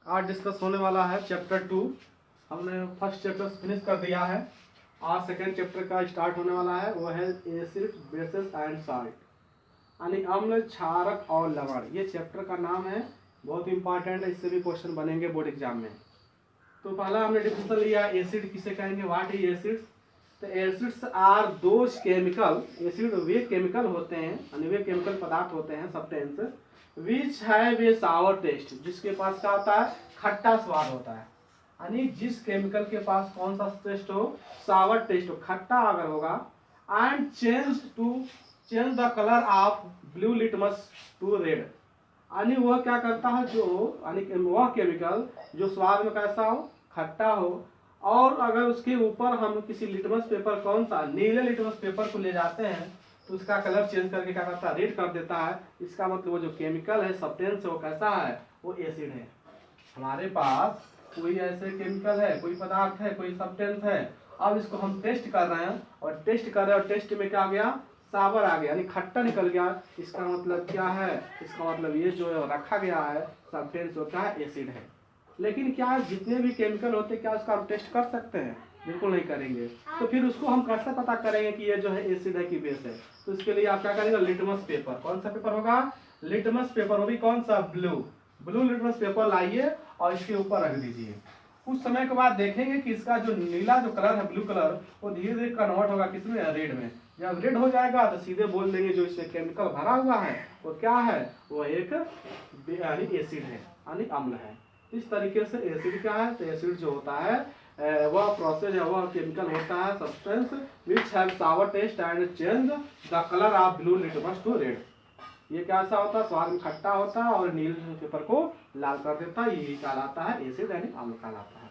आज डिस्कस होने वाला है चैप्टर 2। हमने फर्स्ट चैप्टर फिनिश कर दिया है। आज सेकेंड चैप्टर का स्टार्ट होने वाला है, वो है एसिड बेसिस एंड साल्ट, यानी अम्ल, क्षारक और लवण। ये चैप्टर का नाम है, बहुत इंपॉर्टेंट है, इससे भी क्वेश्चन बनेंगे बोर्ड एग्जाम में। तो पहला हमने डिफिनेशन लिया, एसिड किसे कहेंगे, व्हाट इज एसिड्स। तो acids are those chemical, acid वे केमिकल होते हैं, यानी वे केमिकल पदार्थ होते हैं, substance which have a sour taste, जिसके पास क्या होता है, खट्टा स्वाद होता है। यानी जिस केमिकल के पास कौन सा टेस्ट हो, सावर टेस्ट हो, खट्टा अगर होगा। And change the colour of blue litmus to red, यानी वह क्या करता है, जो यानी वह केमिकल जो स्वाद में कैसा हो, खट्टा हो, और अगर उसके ऊपर हम किसी लिटमस पेपर, कौन सा, नीले लिटमस पेपर को ले जाते हैं तो उसका कलर चेंज करके क्या करता है, रेड कर देता है। इसका मतलब वो जो केमिकल है, सब्सटेंस है, वो कैसा है, वो एसिड है। हमारे पास कोई ऐसे केमिकल है, कोई पदार्थ है, कोई सब्सटेंस है, अब इसको हम टेस्ट कर रहे हैं और टेस्ट कर रहे हैं और टेस्ट में क्या आ गया, सावर आ गया, यानी खट्टा निकल गया। इसका मतलब क्या है, इसका मतलब ये जो रखा गया है सब्सटेंस, वो क्या है, एसिड है। लेकिन क्या जितने भी केमिकल होते हैं, क्या उसका हम टेस्ट कर सकते हैं, बिल्कुल नहीं करेंगे। तो फिर उसको हम कैसे पता करेंगे कि ये जो है एसिड है कि बेस है। तो इसके लिए आप क्या करेंगे, लिटमस पेपर, कौन सा पेपर होगा, लिटमस पेपर, वो भी कौन सा, ब्लू लिटमस पेपर लाइए और इसके ऊपर रख दीजिए। कुछ समय के बाद देखेंगे कि इसका जो नीला जो कलर है, ब्लू कलर, वो धीरे धीरे कन्वर्ट होगा किसमें, रेड में। जब रेड हो जाएगा तो सीधे बोल देंगे जो इसमें केमिकल भरा हुआ है वो क्या है, वो एक यानी एसिड है, यानी अम्ल है। इस तरीके से एसिड क्या है, तो एसिड जो होता है वह प्रोसेस है, वह केमिकल होता है, substance which have sour taste and change the colour of blue litmus to red. ये कैसा होता है, स्वाद में खट्टा होता है और नीले पेपर को लाल कर देता है, यही कहलाता है एसिड, यानी अम्ल कहलाता है।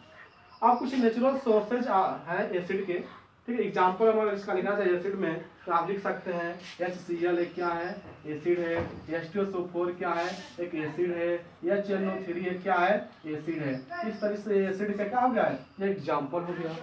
अब कुछ नेचुरल सोर्सेज है एसिड के, ठीक है। एग्जाम्पल अगर इसका लिखना चाहिए एसिड में, तो आप लिख सकते हैं HCl एक क्या है, एसिड है। H2SO4 क्या है, एक एसिड है। HNO3 एक क्या है, एसिड है। इस तरह से एसिड का क्या हो गया है, ये एग्जाम्पल हो गया।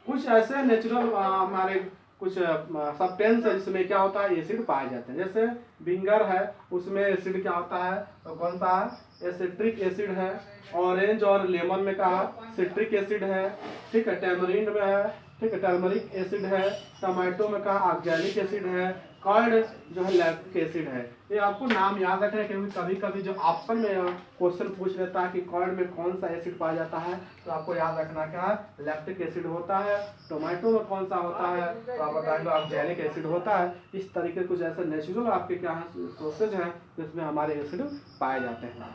कुछ ऐसे नेचुरल हमारे कुछ सब्सटेंस है जिसमें क्या होता है, एसिड पाए जाते हैं। जैसे विंगर है, उसमें एसिड क्या होता है, तो कौन सा है, सिट्रिक एसिड है। ऑरेंज और लेमन में कहा सिट्रिक एसिड है, ठीक है। टैमरिंड में है, ठीक है, टर्मरिक एसिड है। टमाटो में कहा ऑक्सैलिक एसिड है। कर्ड जो है लैक्टिक एसिड है। ये आपको नाम याद रखना है, क्योंकि कभी कभी जो ऑप्शन में क्वेश्चन पूछ लेता है कि कर्ड में कौन सा एसिड पाया जाता है, तो आपको याद रखना क्या है, लैक्टिक एसिड होता है। टोमेटो में कौन सा होता है, तो आप बताएंगे ऑक्सैलिक एसिड होता है। इस तरीके के कुछ ऐसे नेचुरल आपके क्या है सोर्सेज हैं जिसमें हमारे एसिड पाए जाते हैं।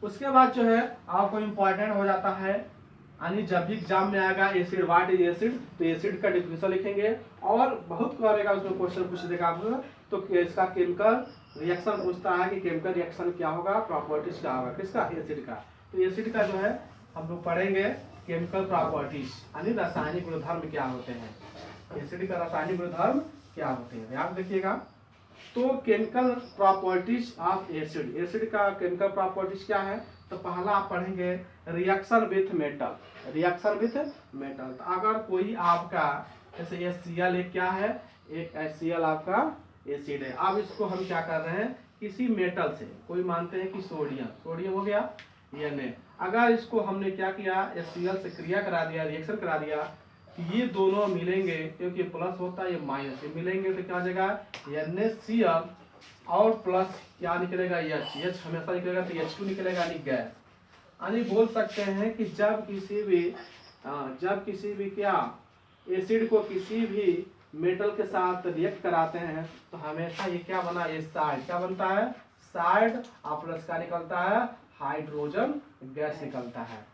उसके बाद जो है आपको इम्पोर्टेंट हो जाता है, यानी जब भी एग्जाम में आएगा एसिड, व्हाट इज एसिड, तो एसिड का डिफिनेशन लिखेंगे और बहुत करेगा उसमें क्वेश्चन पूछ देगा आपको। तो इसका केमिकल रिएक्शन पूछता है कि केमिकल रिएक्शन क्या होगा, प्रॉपर्टीज क्या होगा, किसका, एसिड का। तो एसिड का जो है हम लोग पढ़ेंगे केमिकल प्रॉपर्टीज, यानी रासायनिक गुणधर्म क्या होते हैं, एसिड का रासायनिक गुणधर्म क्या होते हैं, याद रखिएगा। तो chemical properties of acid, acid का केमिकल प्रॉपर्टीज क्या है, तो पहला आप पढ़ेंगे reaction with metal, reaction with metal. तो अगर कोई आपका जैसे HCl एक क्या है, एक HCl आपका एसिड है। अब इसको हम क्या कर रहे हैं, किसी मेटल से, कोई मानते हैं कि सोडियम, सोडियम हो गया Na, अगर इसको हमने क्या किया, HCl से क्रिया करा दिया, रिएक्शन करा दिया, ये दोनों मिलेंगे, क्योंकि प्लस होता है ये माइनस, ये मिलेंगे तो क्या हो जाएगा, NaCl और प्लस क्या निकलेगा, H हमेशा निकलेगा, तो H2 निकलेगा, यानी गैस। यानी बोल सकते हैं कि जब किसी भी क्या एसिड को किसी भी मेटल के साथ रिएक्ट कराते हैं तो हमेशा ये क्या बना, ये साइड क्या बनता है, साइड और प्लस का निकलता है, हाइड्रोजन गैस निकलता है।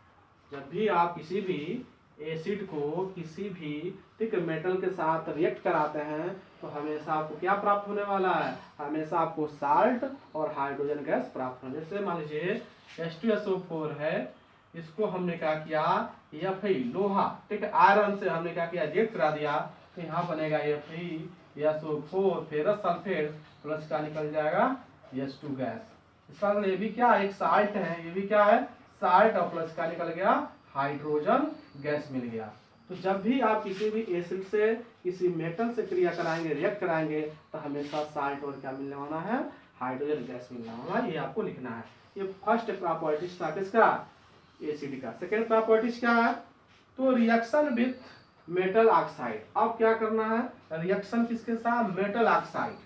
जब भी आप किसी भी एसिड को किसी भी ठीक मेटल के साथ रिएक्ट कराते हैं तो हमेशा आपको क्या प्राप्त होने वाला है, हमेशा आपको साल्ट और हाइड्रोजन गैस प्राप्त होने। जैसे मान लीजिए H2SO4 है, इसको हमने क्या किया, Fe लोहा, ठीक है, आयरन से हमने क्या किया, रिएक्ट करा दिया, तो यहाँ बनेगा FeSO4 फेरस सल्फेट प्लस का निकल जाएगा H2 गैस। इसका मतलब ये भी क्या, एक साल्ट है, ये भी क्या है, साल्ट और प्लस का निकल गया, हाइड्रोजन गैस मिल गया। तो जब भी आप किसी भी एसिड से किसी मेटल से क्रिया कराएंगे, रिएक्ट कराएंगे, तो हमेशा साल्ट और क्या मिलने वाला है, हाइड्रोजन गैस मिलने वाला है, ये आपको लिखना है। ये फर्स्ट प्रॉपर्टीज था किसका, एसिड का। सेकेंड प्रॉपर्टीज क्या है, तो रिएक्शन विथ मेटल ऑक्साइड। अब क्या करना है, रिएक्शन किसके साथ, मेटल ऑक्साइड।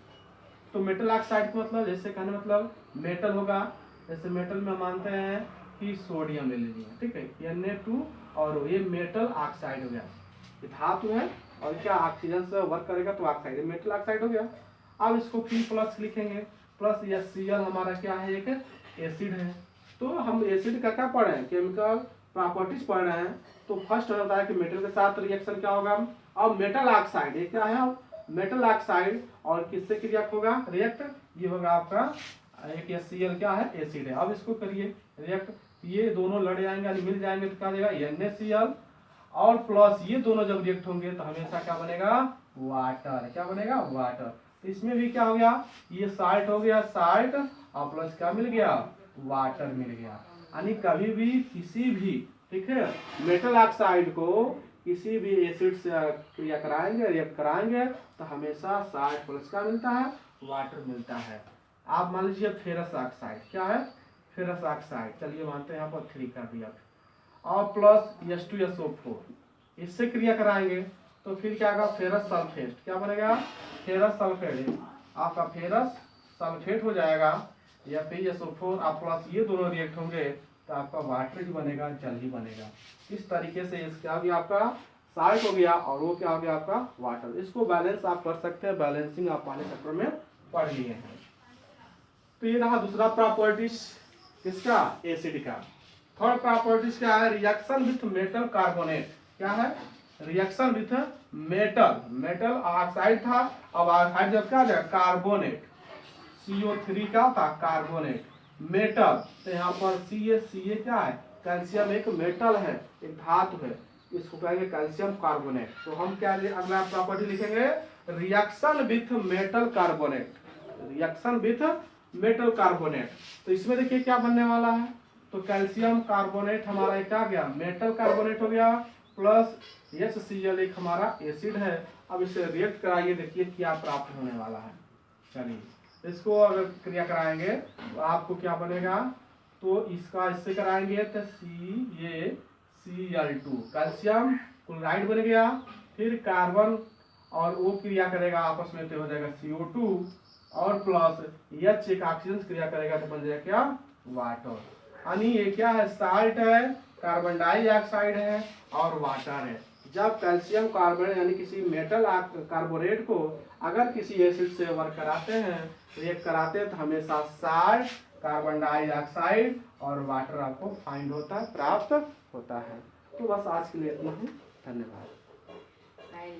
तो मेटल ऑक्साइड का मतलब जैसे कहने मतलब मेटल होगा, जैसे मेटल में मानते हैं कि सोडियम ले लीजिए, ठीक है, Na2 और ये मेटल ऑक्साइड हो गया, ये धातु है और क्या ऑक्सीजन से वर्क करेगा तो ऑक्साइड, मेटल ऑक्साइड हो गया। अब इसको P प्लस लिखेंगे, प्लस यह Cl हमारा क्या है, एक एसिड है। तो हम एसिड का क्या पढ़ रहे हैं, केमिकल प्रॉपर्टीज पढ़ रहे हैं। तो फर्स्ट होता है कि मेटल के साथ रिएक्शन क्या होगा, अब मेटल ऑक्साइड, ये क्या है, मेटल ऑक्साइड और किससे रिएक्ट होगा, रिएक्ट, ये होगा आपका एक Cl क्या है, एसिड है। अब इसको करिए रिएक्ट, ये दोनों लड़ जाएंगे यानी मिल जाएंगे तो क्या देगा, NaCl और प्लस ये दोनों जब रिएक्ट होंगे तो हमेशा क्या बनेगा, वाटर, क्या बनेगा, वाटर। तो इसमें भी क्या हो गया, ये साल्ट हो गया, साल्ट और प्लस क्या मिल गया, वाटर मिल गया। यानी कभी भी किसी भी, ठीक है, मेटल ऑक्साइड को किसी भी एसिड से क्रिया कराएंगे, रिएक्ट कराएंगे तो हमेशा साल्ट प्लस क्या मिलता है, वाटर मिलता है। आप मान लीजिए फेरस ऑक्साइड, क्या है, फेरस ऑक्साइड, चलिए मानते हैं यहाँ पर 3 कर दिया, और प्लस H2SO4, इससे क्रिया कराएंगे तो फिर क्या होगा, फेरस सल्फेट, क्या बनेगा, फेरस सल्फेट, आपका फेरस सल्फेट हो जाएगा, या फिर SO4 और प्लस ये दोनों रिएक्ट होंगे तो आपका वाटर ही बनेगा, जल ही बनेगा। इस तरीके से क्या भी आपका साल्ट हो गया और वो क्या हो गया आपका वाटर। इसको बैलेंस आप कर सकते हैं, बैलेंसिंग आप पहले चैप्टर में पढ़ लिए हैं। तो ये रहा दूसरा प्रॉपर्टीज किसका, एसिड का। थर्ड प्रॉपर्टीज क्या है, रिएक्शन विथ मेटल कार्बोनेट, क्या है, reaction with metal, metal oxide था, अब ऑक्साइड जब क्या हो जाएगा, कार्बोनेट, CO3 क्या था, कार्बोनेट, मेटल, तो यहाँ पर Ca क्या है, कैल्शियम एक मेटल है, एक धातु है, इसको कहेंगे कैल्शियम कार्बोनेट। तो हम क्या अगला प्रॉपर्टी लिखेंगे, reaction with metal carbonate, reaction with metal carbonate. तो इसमें देखिए क्या बनने वाला है, तो कैल्शियम कार्बोनेट हमारा क्या गया, मेटल कार्बोनेट हो गया, प्लस HCl एक हमारा एसिड है। अब इसे रिएक्ट कराइए, देखिए क्या प्राप्त होने वाला है। चलिए इसको अगर क्रिया कराएंगे तो आपको क्या बनेगा, तो इसका इससे कराएंगे तो Cl2 कैल्शियम क्लोराइड बन गया, फिर कार्बन और वो क्रिया करेगा आपस में तो हो जाएगा CO2 और प्लस H एक ऑक्सीजन क्रिया करेगा तो बन जाएगा क्या, वाटर। यानी ये क्या है, साल्ट है, कार्बन डाइऑक्साइड है और वाटर है। जब कैल्शियम कार्बोनेट यानी किसी मेटल कार्बोनेट को अगर किसी एसिड से वर्क कराते हैं, रिएक्ट कराते हैं तो हमेशा साल्ट, कार्बन डाइऑक्साइड और वाटर आपको फाइंड होता है, प्राप्त होता है। तो बस आज के लिए इतना ही, धन्यवाद।